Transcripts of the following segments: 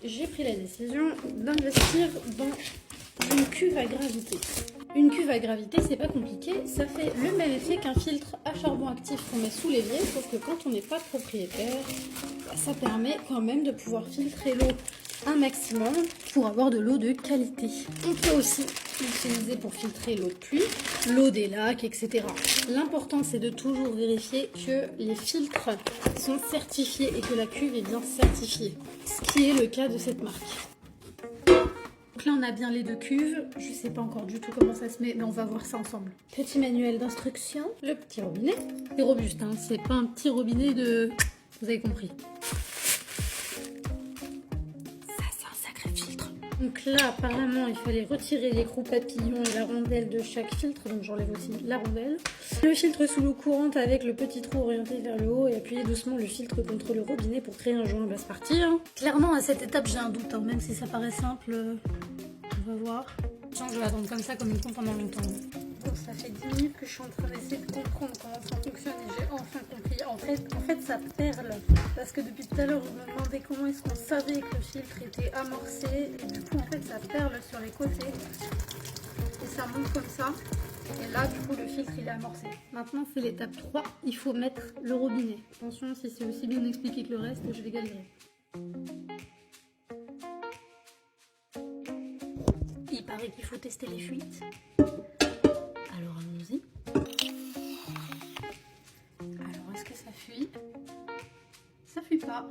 J'ai pris la décision d'investir dans une cuve à gravité. Une cuve à gravité, c'est pas compliqué, ça fait le même effet qu'un filtre à charbon actif qu'on met sous l'évier, sauf que quand on n'est pas propriétaire, ça permet quand même de pouvoir filtrer l'eau un maximum pour avoir de l'eau de qualité. On peut aussi l'utiliser pour filtrer l'eau de pluie, l'eau des lacs, etc. L'important, c'est de toujours vérifier que les filtres sont certifiés et que la cuve est bien certifiée, ce qui est le cas de cette marque. Donc là, on a bien les deux cuves. Je sais pas encore du tout comment ça se met, mais on va voir ça ensemble. Petit manuel d'instruction, le petit robinet. C'est robuste, hein, c'est pas un petit robinet de... Vous avez compris. Ça, c'est un sacré filtre. Donc là, apparemment, il fallait retirer l'écrou papillon et la rondelle de chaque filtre. Donc j'enlève aussi la rondelle. Le filtre sous l'eau courante avec le petit trou orienté vers le haut et appuyer doucement le filtre contre le robinet pour créer un joint. Bah, c'est parti. Hein. Clairement, à cette étape, j'ai un doute, hein, même si ça paraît simple. On va voir. Je vais attendre comme ça comme une con pendant longtemps. Bon, ça fait 10 minutes que je suis en train d'essayer de comprendre comment ça fonctionne et j'ai enfin compris. En fait, ça perle. Parce que depuis tout à l'heure, je me demandais comment est-ce qu'on savait que le filtre était amorcé. Et du coup, en fait, ça perle sur les côtés. Et ça monte comme ça. Et là, du coup, le filtre, il est amorcé. Maintenant, c'est l'étape 3. Il faut mettre le robinet. Attention, si c'est aussi bien expliqué que le reste, je vais galérer. Il paraît qu'il faut tester les fuites. Alors allons-y. Alors est-ce que ça fuit? Ça fuit pas.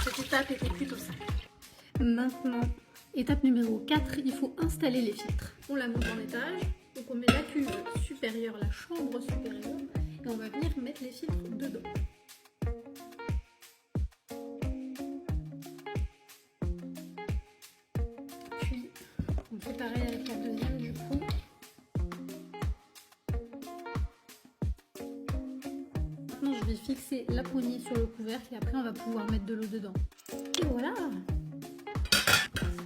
Cette étape était plutôt simple. Maintenant, étape numéro 4, il faut installer les filtres. On la monte en étage, donc on met la cuve supérieure, la chambre supérieure, et on va venir mettre les filtres dedans. On fait pareil avec la deuxième du coup. Maintenant je vais fixer la poignée sur le couvercle et après on va pouvoir mettre de l'eau dedans. Et voilà.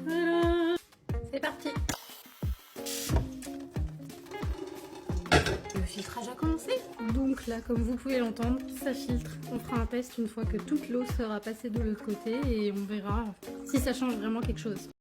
Voilà. C'est parti. Le filtrage a commencé. Donc là, comme vous pouvez l'entendre, ça filtre. On fera un test une fois que toute l'eau sera passée de l'autre côté et on verra si ça change vraiment quelque chose.